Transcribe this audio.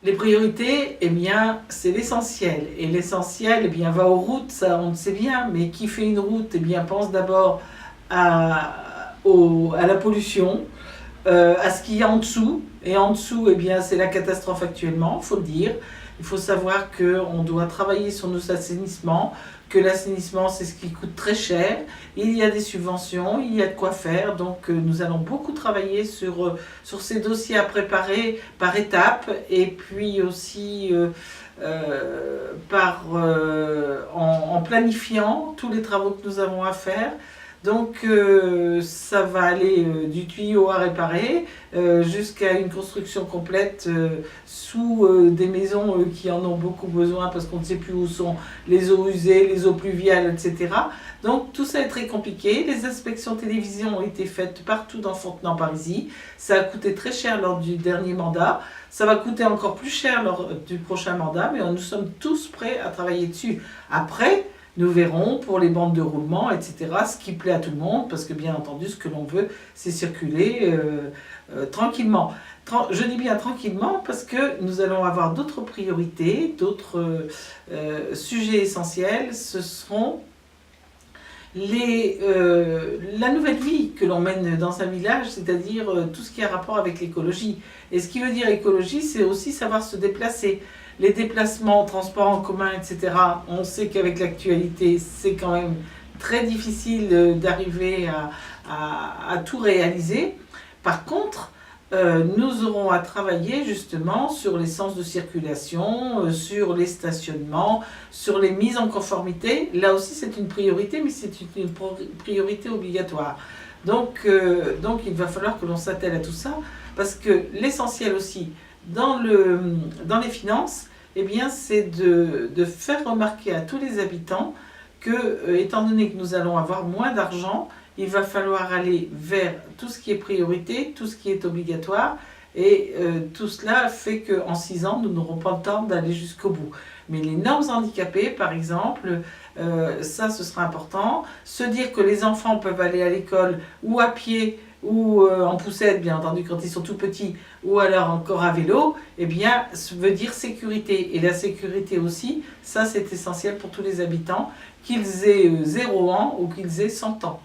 Les priorités, eh bien, c'est l'essentiel. Et l'essentiel, eh bien, va aux routes, ça on le sait bien, mais qui fait une route, eh bien, pense d'abord à la pollution, à ce qu'il y a en dessous. Et en dessous, eh bien, c'est la catastrophe actuellement, il faut le dire. Il faut savoir qu'on doit travailler sur nos assainissements, que l'assainissement, c'est ce qui coûte très cher. Il y a des subventions, il y a de quoi faire. Donc, nous allons beaucoup travailler sur ces dossiers à préparer par étapes et puis aussi en planifiant tous les travaux que nous avons à faire. Donc ça va aller du tuyau à réparer jusqu'à une construction complète sous des maisons qui en ont beaucoup besoin parce qu'on ne sait plus où sont les eaux usées, les eaux pluviales, etc. Donc tout ça est très compliqué. Les inspections télévision ont été faites partout dans Fontenay-en-Parisis. Ça a coûté très cher lors du dernier mandat. Ça va coûter encore plus cher lors du prochain mandat, mais nous sommes tous prêts à travailler dessus. Après, nous verrons pour les bandes de roulement, etc., ce qui plaît à tout le monde, parce que bien entendu, ce que l'on veut, c'est circuler tranquillement. Je dis bien tranquillement parce que nous allons avoir d'autres priorités, d'autres sujets essentiels. Ce seront la nouvelle vie que l'on mène dans un village, c'est-à-dire tout ce qui a rapport avec l'écologie. Et ce qui veut dire écologie, c'est aussi savoir se déplacer. Les déplacements, transports en commun, etc., on sait qu'avec l'actualité, c'est quand même très difficile d'arriver à tout réaliser. Par contre, nous aurons à travailler justement sur les sens de circulation, sur les stationnements, sur les mises en conformité. Là aussi, c'est une priorité, mais c'est une priorité obligatoire. Donc, il va falloir que l'on s'attelle à tout ça, parce que l'essentiel aussi, dans les finances, eh bien, c'est de faire remarquer à tous les habitants que, étant donné que nous allons avoir moins d'argent, il va falloir aller vers tout ce qui est priorité, tout ce qui est obligatoire, et tout cela fait qu'en 6 ans, nous n'aurons pas le temps d'aller jusqu'au bout. Mais les normes handicapées, par exemple, ça, ce sera important. Se dire que les enfants peuvent aller à l'école ou à pied, ou en poussette, bien entendu, quand ils sont tout petits, ou alors encore à vélo, eh bien, ça veut dire sécurité. Et la sécurité aussi, ça, c'est essentiel pour tous les habitants, qu'ils aient 0 ans ou qu'ils aient 100 ans.